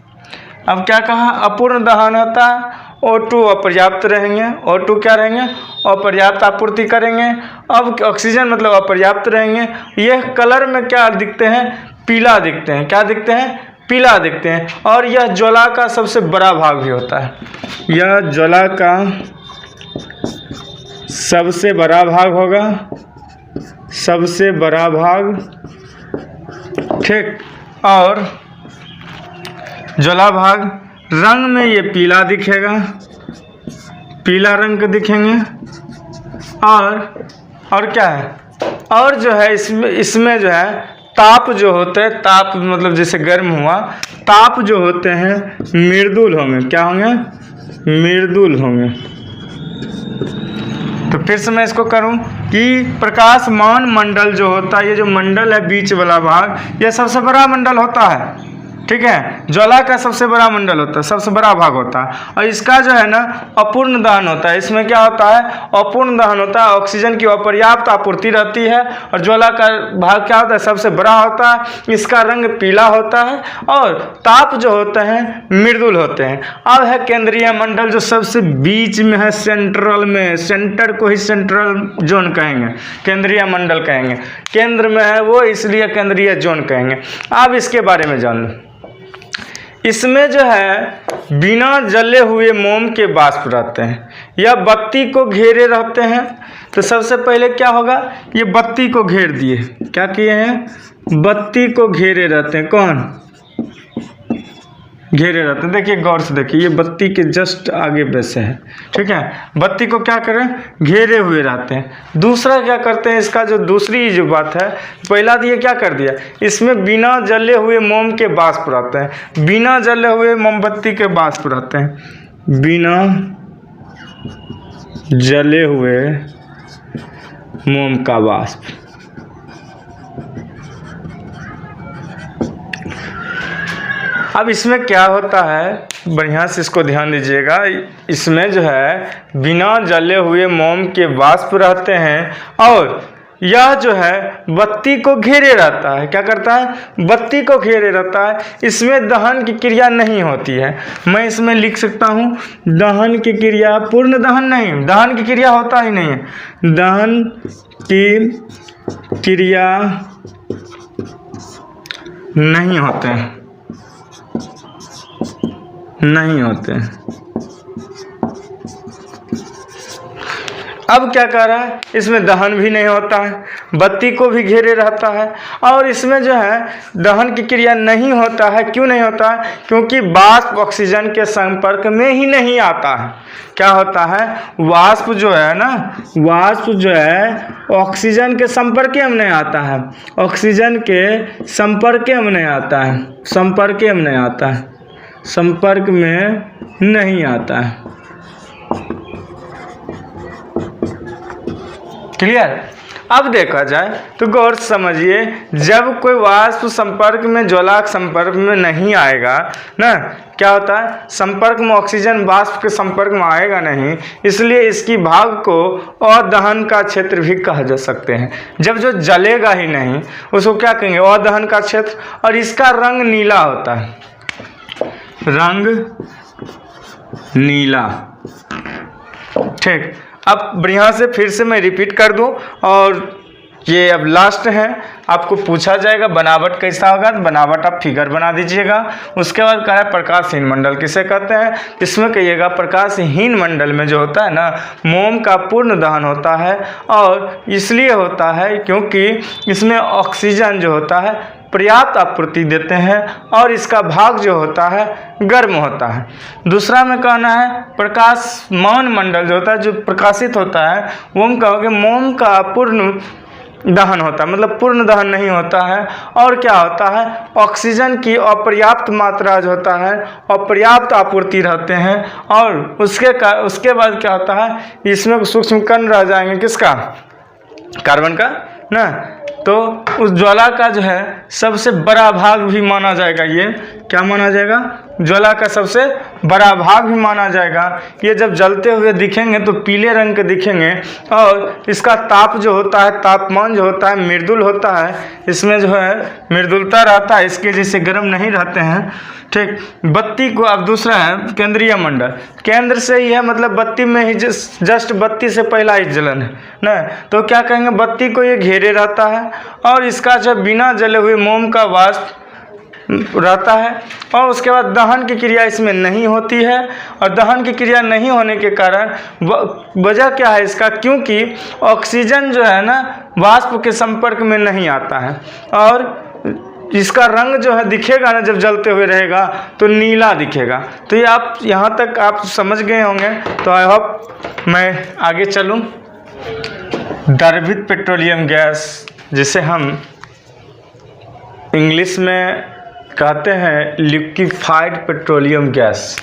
अब क्या कहा, अपूर्ण दहन होता है, O2 अपर्याप्त रहेंगे, O2 क्या रहेंगे, अपर्याप्त आपूर्ति करेंगे। अब ऑक्सीजन मतलब अपर्याप्त रहेंगे। यह कलर में क्या दिखते हैं, पीला दिखते हैं। क्या दिखते हैं, पीला दिखते हैं। और यह ज्वाला का सबसे बड़ा भाग भी होता है, यह ज्वाला का सबसे बड़ा भाग होगा, सबसे बड़ा भाग, ठीक। और ज्वाला भाग रंग में ये पीला दिखेगा, पीला रंग के दिखेंगे। और क्या है, और जो है इसमें जो है ताप जो होते हैं, ताप मतलब जैसे गर्म हुआ, ताप जो होते हैं मृदुल होंगे। क्या होंगे? मृदुल होंगे। तो फिर से मैं इसको करूं कि प्रकाशमान मंडल जो होता है, ये जो मंडल है बीच वाला भाग, ये सबसे बड़ा मंडल होता है। ठीक है, ज्वाला का सबसे बड़ा मंडल होता है, सबसे बड़ा भाग होता है। और इसका जो है ना अपूर्ण दहन होता है। इसमें क्या होता है? अपूर्ण दहन होता है, ऑक्सीजन की अपर्याप्त आपूर्ति रहती है। और ज्वाला का भाग क्या होता है? सबसे बड़ा होता है। इसका रंग पीला होता है और ताप जो होते हैं मृदुल होते हैं। अब है केंद्रीय मंडल जो सबसे बीच में है, सेंट्रल में, सेंटर को ही सेंट्रल जोन कहेंगे, केंद्रीय मंडल कहेंगे। केंद्र में है वो, इसलिए केंद्रीय जोन कहेंगे। अब इसके बारे में जान लो। इसमें जो है बिना जले हुए मोम के वाष्प रहते हैं या बत्ती को घेरे रहते हैं। तो सबसे पहले क्या होगा? ये बत्ती को घेर दिए। क्या किए हैं? बत्ती को घेरे रहते हैं। कौन घेरे रहते हैं? देखिए गौर से देखिए, ये बत्ती के जस्ट आगे वैसे है। ठीक है, बत्ती को क्या करें? घेरे हुए रहते हैं। दूसरा क्या करते हैं? इसका जो दूसरी जो बात है, पहला दिए क्या कर दिया? इसमें बिना जले हुए मोम के वाष्प रहते हैं। बिना जले हुए मोमबत्ती के वाष्प रहते हैं। बिना जले हुए मोम का वाष्प। अब इसमें क्या होता है, बढ़िया से इसको ध्यान दीजिएगा। इसमें जो है बिना जले हुए मोम के वाष्प रहते हैं और यह जो है बत्ती को घेरे रहता है। क्या करता है? बत्ती को घेरे रहता है। इसमें दहन की क्रिया नहीं होती है। मैं इसमें लिख सकता हूँ दहन की क्रिया, पूर्ण दहन नहीं, दहन की क्रिया होता ही नहीं है। दहन की क्रिया नहीं होते हैं, नहीं होते। अब क्या कह रहा है? इसमें दहन भी नहीं होता है, बत्ती को भी घेरे रहता है और इसमें जो है दहन की क्रिया नहीं होता है। क्यों नहीं होता है? क्योंकि वाष्प ऑक्सीजन के संपर्क में ही नहीं आता है। क्या होता है? वाष्प जो है ना, वाष्प जो है ऑक्सीजन के संपर्क में नहीं आता है। ऑक्सीजन के संपर्क में नहीं आता है, संपर्क में नहीं आता है, संपर्क में नहीं आता है। क्लियर? अब देखा जाए तो गौर से समझिए, जब कोई वाष्प संपर्क में, ज्वाला संपर्क में नहीं आएगा ना, क्या होता है? संपर्क में ऑक्सीजन वाष्प के संपर्क में आएगा नहीं, इसलिए इसकी भाग को अदहन का क्षेत्र भी कहा जा सकते हैं। जब जो जलेगा ही नहीं उसको क्या कहेंगे? अदहन का क्षेत्र। और इसका रंग नीला होता है, रंग नीला। ठीक, अब बढ़िया से फिर से मैं रिपीट कर दूं और ये अब लास्ट है। आपको पूछा जाएगा बनावट कैसा होगा, तो बनावट आप फिगर बना दीजिएगा। उसके बाद कह रहा है प्रकाशहीन मंडल किसे कहते हैं? इसमें कहिएगा प्रकाशहीन मंडल में जो होता है ना, मोम का पूर्ण दहन होता है और इसलिए होता है क्योंकि इसमें ऑक्सीजन जो होता है पर्याप्त आपूर्ति देते हैं और इसका भाग जो होता है गर्म होता है। दूसरा में कहना है प्रकाशमान मंडल जो होता है, जो प्रकाशित होता है, वो हम कहोगे मोम का पूर्ण दहन होता है, मतलब पूर्ण दहन नहीं होता है। और क्या होता है? ऑक्सीजन की अपर्याप्त मात्रा जो होता है, अपर्याप्त आपूर्ति रहते हैं और उसके बाद क्या होता है? इसमें सूक्ष्म कण रह जाएंगे, किसका? कार्बन का ना। तो उस ज्वाला का जो है सबसे बड़ा भाग भी माना जाएगा। ये क्या माना जाएगा? ज्वाला का सबसे बड़ा भाग भी माना जाएगा। ये जब जलते हुए दिखेंगे तो पीले रंग के दिखेंगे और इसका ताप जो होता है, तापमान जो होता है मृदुल होता है। इसमें जो है मृदुलता रहता है, इसके जैसे गर्म नहीं रहते हैं। ठीक, बत्ती को अब दूसरा है केंद्रीय मंडल। केंद्र से ही है, मतलब बत्ती में ही जस्ट बत्ती से पहला ही जलन है ना, तो क्या कहेंगे? बत्ती को ये घेरे रहता है और इसका जो बिना जले हुए मोम का वाष्प रहता है और उसके बाद दहन की क्रिया इसमें नहीं होती है। और दहन की क्रिया नहीं होने के कारण वजह क्या है इसका? क्योंकि ऑक्सीजन जो है ना वाष्प के संपर्क में नहीं आता है और इसका रंग जो है दिखेगा ना, जब जलते हुए रहेगा तो नीला दिखेगा। तो ये आप यहाँ तक आप समझ गए होंगे। तो आई होप मैं आगे चलूँ। द्रवित पेट्रोलियम गैस जिसे हम इंग्लिश में कहते हैं liquefied petroleum gas,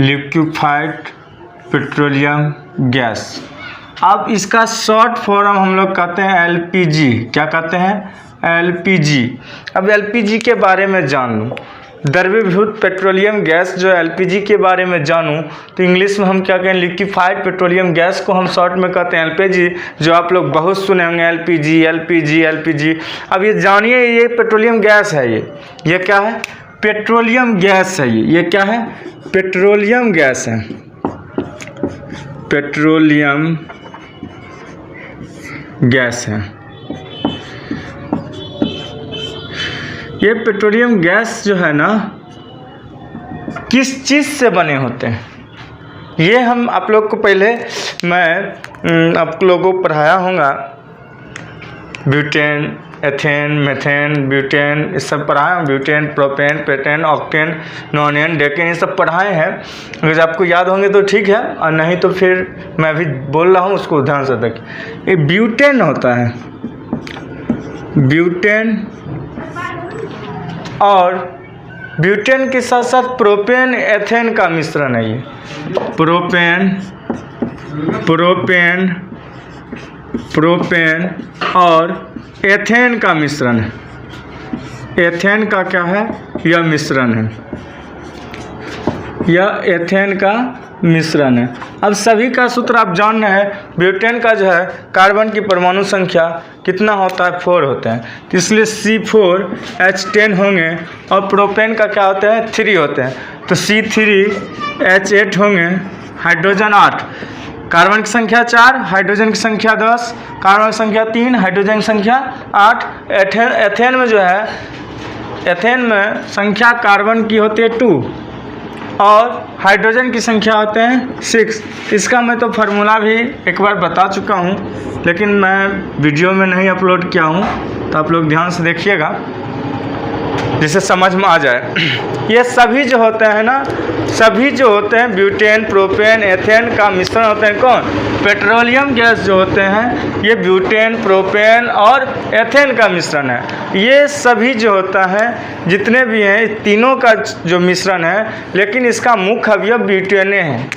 liquefied petroleum gas. अब इसका शॉर्ट फॉर्म हम लोग कहते हैं एलपीजी। क्या कहते हैं? एलपीजी। अब एलपीजी के बारे में जान लूँ, द्रवीभूत पेट्रोलियम गैस जो एलपीजी के बारे में जानूँ तो इंग्लिश में हम क्या कहें? लिक्विफाइड पेट्रोलियम गैस को हम शॉर्ट में कहते हैं एलपीजी, जो आप लोग बहुत सुने होंगे एलपीजी एलपीजी एलपीजी। अब ये जानिए, ये पेट्रोलियम गैस है। ये क्या है? पेट्रोलियम गैस है। ये क्या है? पेट्रोलियम गैस है। पेट्रोलियम गैस है। ये पेट्रोलियम गैस जो है ना, किस चीज़ से बने होते हैं ये हम आप लोग को पहले मैं आप लोगों को पढ़ाया होगा। ब्यूटेन, एथेन, मेथेन, ब्यूटेन, ये सब पढ़ाया। Butane, propane, पेटेन, octane, nonane, decane, ये सब पढ़ाए हैं। अगर आपको याद होंगे तो ठीक है, और नहीं तो फिर मैं भी बोल रहा हूँ, उसको ध्यान से देखिए। ये ब्यूटेन होता है, ब्यूटेन, और ब्यूटेन के साथ साथ प्रोपेन एथेन का मिश्रण है। ये प्रोपेन, प्रोपेन, प्रोपेन और एथेन का मिश्रण है। एथेन का क्या है? यह मिश्रण है, यह एथेन का मिश्रण है। अब सभी का सूत्र आप जान रहे हैं। ब्यूटेन का जो है कार्बन की परमाणु संख्या कितना होता है? 4 होते हैं, तो इसलिए C4H10 होंगे। और प्रोपेन का क्या होता है? 3 होते हैं, तो C3H8 होंगे। हाइड्रोजन 8, कार्बन की संख्या 4, हाइड्रोजन की संख्या 10, कार्बन की संख्या 3, हाइड्रोजन की संख्या 8। एथेन में जो है, एथेन में संख्या कार्बन की होती है 2 और हाइड्रोजन की संख्या होते हैं 6। इसका मैं तो फार्मूला भी एक बार बता चुका हूँ, लेकिन मैं वीडियो में नहीं अपलोड किया हूँ, तो आप लोग ध्यान से देखिएगा जिससे समझ में आ जाए। ये सभी जो होते हैं ना, सभी जो होते हैं ब्यूटेन, प्रोपेन, एथेन का मिश्रण होते हैं। कौन? पेट्रोलियम गैस जो होते हैं ये ब्यूटेन, प्रोपेन और एथेन का मिश्रण है। ये सभी जो होता है, जितने भी हैं, तीनों का जो मिश्रण है, लेकिन इसका मुख्य अवयव ब्यूटेन है।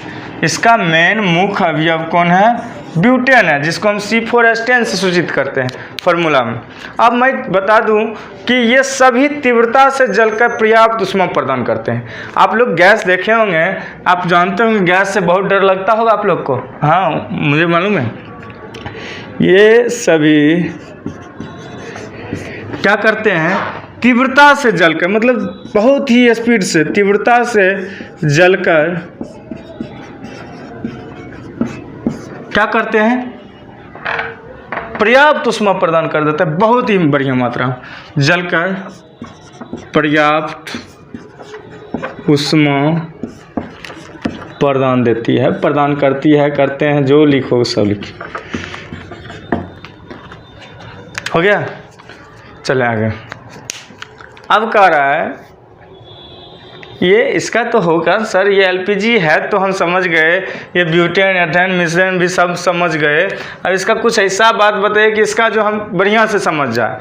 इसका मेन मुख्य अवयव कौन है? ब्यूटेन है, जिसको हम C4H10 से सूचित करते हैं फार्मूला में। अब मैं बता दूं कि ये सभी तीव्रता से जलकर पर्याप्त ऊष्मा प्रदान करते हैं। आप लोग गैस देखे होंगे, आप जानते होंगे गैस से बहुत डर लगता होगा आप लोग को। हाँ, मुझे मालूम है। ये सभी क्या करते हैं? तीव्रता से जलकर, मतलब बहुत ही स्पीड से, तीव्रता से जलकर क्या करते हैं? पर्याप्त ऊष्मा प्रदान कर देता है, बहुत ही बढ़िया मात्रा जलकर पर्याप्त ऊष्मा प्रदान देती है, प्रदान करती है, करते हैं, जो लिखो सब लिखो। हो गया? चले आगे। अब कह रहा है ये इसका तो होगा सर, ये एलपीजी है तो हम समझ गए, ये ब्यूटेन, एथेन मिश्रण भी सब समझ गए। अब इसका कुछ ऐसा बात बताइए कि इसका जो हम बढ़िया से समझ जाए।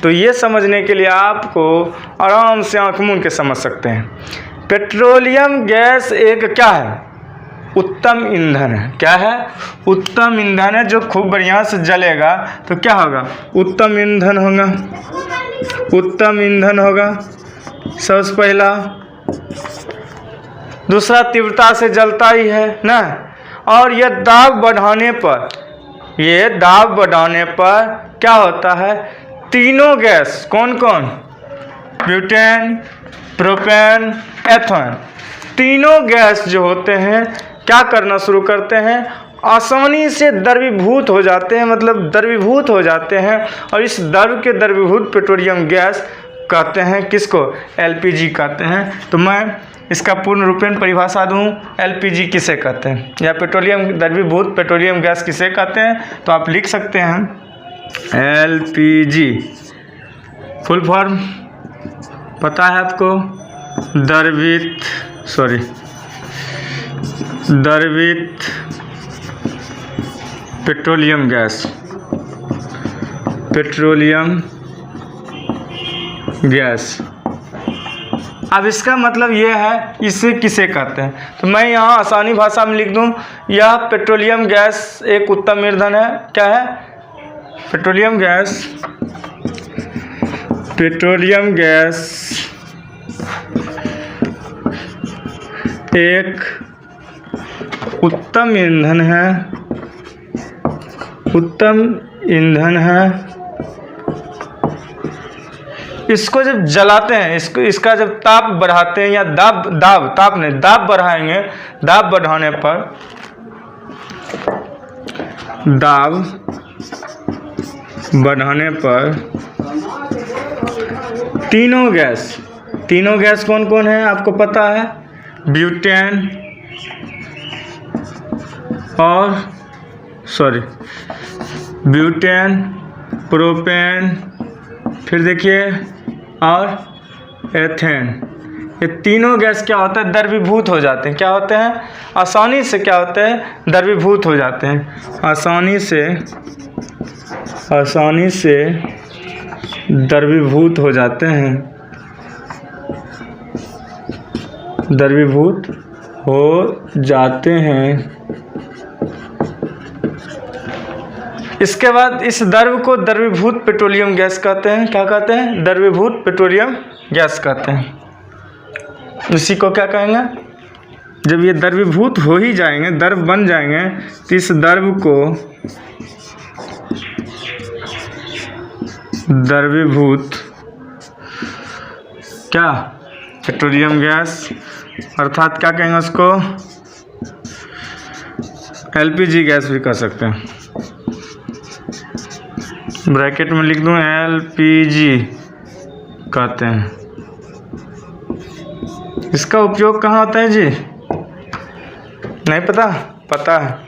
तो ये समझने के लिए आपको आराम से आँख मूंद के समझ सकते हैं। पेट्रोलियम गैस एक क्या है? उत्तम ईंधन है। क्या है? उत्तम ईंधन है, जो खूब बढ़िया से जलेगा तो क्या होगा? उत्तम ईंधन होगा। उत्तम ईंधन होगा सबसे पहला। दूसरा, तीव्रता से जलता ही है ना। और यह दाब बढ़ाने पर, ये दाब बढ़ाने पर क्या होता है? तीनों गैस, कौन कौन? ब्यूटेन, प्रोपेन, एथेन, तीनों गैस जो होते हैं क्या करना शुरू करते हैं? आसानी से द्रवीभूत हो जाते हैं, मतलब द्रवीभूत हो जाते हैं। और इस द्रव के द्रवीभूत पेट्रोलियम गैस कहते हैं किसको? एलपीजी कहते हैं। तो मैं इसका पूर्ण रूपेण परिभाषा दूं, एलपीजी किसे कहते हैं या पेट्रोलियम द्रवीभूत पेट्रोलियम गैस किसे कहते हैं, तो आप लिख सकते हैं एलपीजी। फुल फॉर्म पता है आपको? द्रवित पेट्रोलियम गैस, पेट्रोलियम गैस। अब इसका मतलब ये है इसे किसे कहते हैं, तो मैं यहाँ आसानी भाषा में लिख दूँ, यह पेट्रोलियम गैस एक उत्तम ईंधन है। क्या है? Petroleum gas. पेट्रोलियम गैस एक उत्तम ईंधन है, उत्तम ईंधन है। इसको जब जलाते हैं, इसका जब ताप बढ़ाते हैं या दाब बढ़ाएंगे, दाब बढ़ाने पर, दाब बढ़ाने पर तीनों गैस कौन कौन है आपको पता है? ब्यूटेन ब्यूटेन, प्रोपेन, फिर देखिए और एथेन। ये तीनों गैस क्या होता है? द्रवीभूत हो जाते हैं। क्या होते हैं? आसानी से क्या होते हैं? द्रवीभूत हो जाते हैं। आसानी से द्रवीभूत हो जाते हैं, द्रवीभूत हो जाते हैं। इसके बाद इस द्रव को द्रवीभूत पेट्रोलियम गैस कहते हैं। क्या कहते हैं? द्रवीभूत पेट्रोलियम गैस कहते हैं। इसी को क्या कहेंगे? जब ये द्रवीभूत हो ही जाएंगे, द्रव बन जाएंगे, तो इस द्रव को द्रवीभूत क्या? पेट्रोलियम गैस, अर्थात क्या कहेंगे उसको? एलपीजी गैस भी कह सकते हैं। ब्रैकेट में लिख दूं, एलपीजी कहते हैं। इसका उपयोग कहाँ होता है जी? नहीं पता? पता है,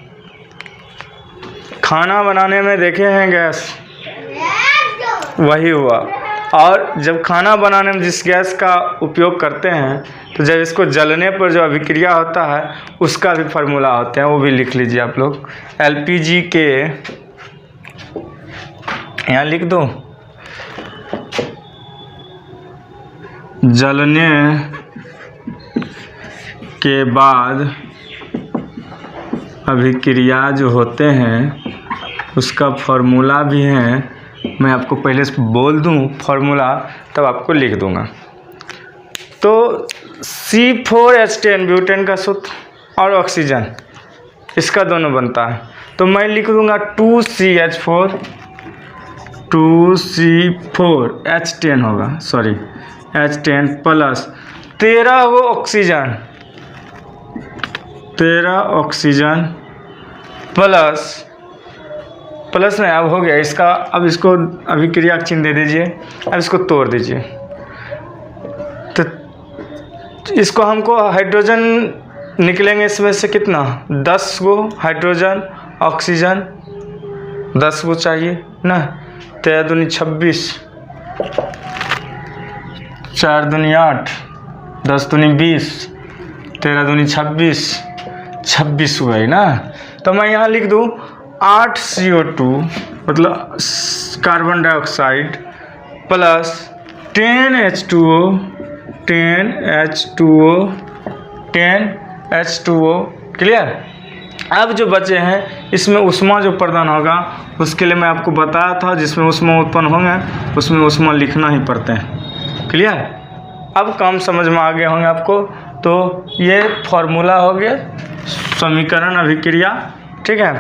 खाना बनाने में देखे हैं गैस, वही हुआ। और जब खाना बनाने में जिस गैस का उपयोग करते हैं, तो जब इसको जलने पर जो अभिक्रिया होता है उसका भी फार्मूला होता है, वो भी लिख लीजिए आप लोग। एलपीजी के यहाँ लिख दो, जलने के बाद अभिक्रिया जो होते हैं उसका फार्मूला भी है। मैं आपको पहले से बोल दूं फार्मूला, तब आपको लिख दूंगा। तो C4H10 ब्यूटेन का सूत्र और ऑक्सीजन, इसका दोनों बनता है। तो मैं लिख दूंगा 2CH4, 2C4H10 होगा, सॉरी H10 प्लस 13 वो ऑक्सीजन, 13 ऑक्सीजन प्लस नहीं, अब हो गया इसका। अब इसको अभिक्रिया का चिन्ह दे दीजिए, अब इसको तोड़ दीजिए। तो इसको हमको हाइड्रोजन निकलेंगे इसमें से कितना? 10 गो हाइड्रोजन, ऑक्सीजन 10 गो चाहिए ना। 13 दूनी 26, 4 दूनी 8, 10 दूनी 20, 13 दूनी 26 हुआ है ना। तो मैं यहाँ लिख दूँ 8 CO2 मतलब carbon dioxide plus 10 H2O। Clear? अब जो बचे हैं इसमें ऊष्मा जो प्रदान होगा उसके लिए मैं आपको बताया था, जिसमें ऊष्मा उत्पन्न होंगे उसमें ऊष्मा लिखना ही पड़ते हैं। क्लियर? अब काम समझ में आ गए होंगे आपको। तो ये फॉर्मूला हो गया, समीकरण, अभिक्रिया। ठीक है।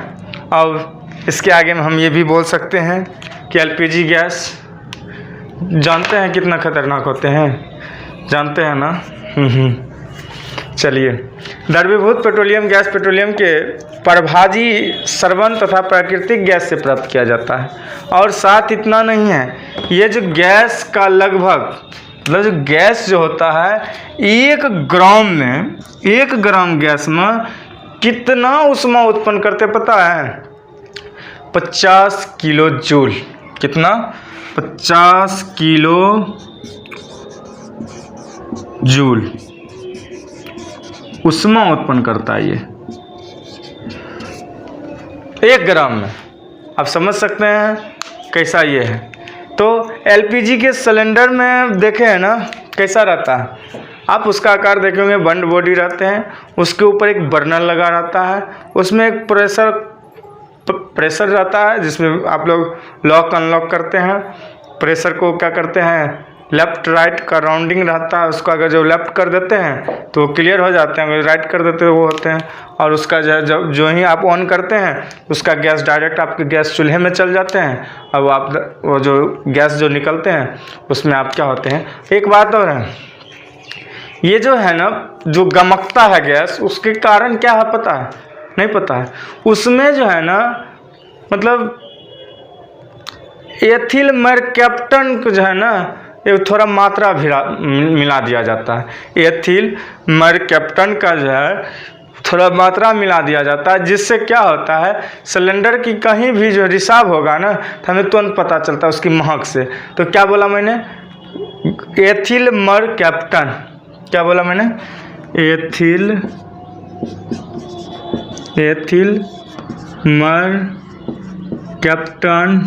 और इसके आगे में हम ये भी बोल सकते हैं कि एलपीजी गैस जानते हैं कितना खतरनाक होते हैं, जानते हैं ना। चलिए, द्रवीभूत पेट्रोलियम गैस पेट्रोलियम के परभाजी सरबन तथा प्राकृतिक गैस से प्राप्त किया जाता है। और साथ इतना नहीं है, ये जो गैस का लगभग मतलब जो गैस जो होता है 1 ग्राम गैस में कितना ऊष्मा उत्पन्न करते पता है? 50 किलो जूल। कितना? 50 किलो जूल ऊष्मा उत्पन्न करता है ये 1 ग्राम में। आप समझ सकते हैं कैसा ये है। तो एलपीजी के सिलेंडर में देखे हैं ना कैसा रहता है, आप उसका आकार देखेंगे, बंद बॉडी रहते हैं, उसके ऊपर एक बर्नर लगा रहता है, उसमें एक प्रेशर रहता है जिसमें आप लोग लॉक अनलॉक करते हैं। प्रेशर को क्या करते हैं, लेफ़्ट राइट का राउंडिंग रहता है, उसको अगर जो लेफ़्ट कर देते हैं तो क्लियर हो जाते हैं, अगर राइट कर देते हैं वो होते हैं। और उसका जो ही आप ऑन करते हैं उसका गैस डायरेक्ट आपके गैस चूल्हे में चल जाते हैं। अब आप वो जो गैस जो निकलते हैं उसमें आप क्या होते हैं। एक बात और है, ये जो है ना जो गमकता है गैस, उसके कारण क्या है पता है, नहीं पता है। उसमें जो है ना मतलब एथिल मरकैप्टन को जो है ना एक थोड़ा मात्रा भी मिला दिया जाता है। एथिल मरकैप्टन का जो है थोड़ा मात्रा मिला दिया जाता है, जिससे क्या होता है सिलेंडर की कहीं भी जो रिसाव होगा ना तो हमें तुरंत पता चलता है उसकी महक से। तो क्या बोला मैंने, एथिल मरकैप्टन, क्या बोला मैंने, एथिल मरकैप्टन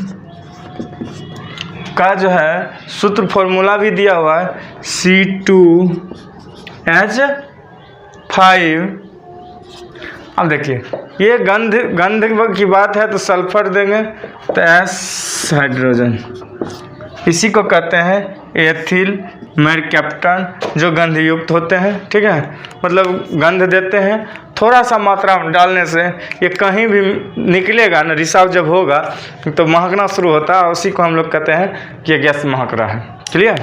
का जो है सूत्र फॉर्मूला भी दिया हुआ है C2H5। अब देखिए ये गंध की बात है तो सल्फर देंगे तो S हाइड्रोजन, इसी को कहते हैं एथिल मरकैप्टन, जो गंध युक्त होते हैं। ठीक है, मतलब गंध देते हैं, थोड़ा सा मात्रा डालने से ये कहीं भी निकलेगा ना, रिसाव जब होगा तो महकना शुरू होता है, उसी को हम लोग कहते हैं कि ये गैस महक रहा है। चलिए।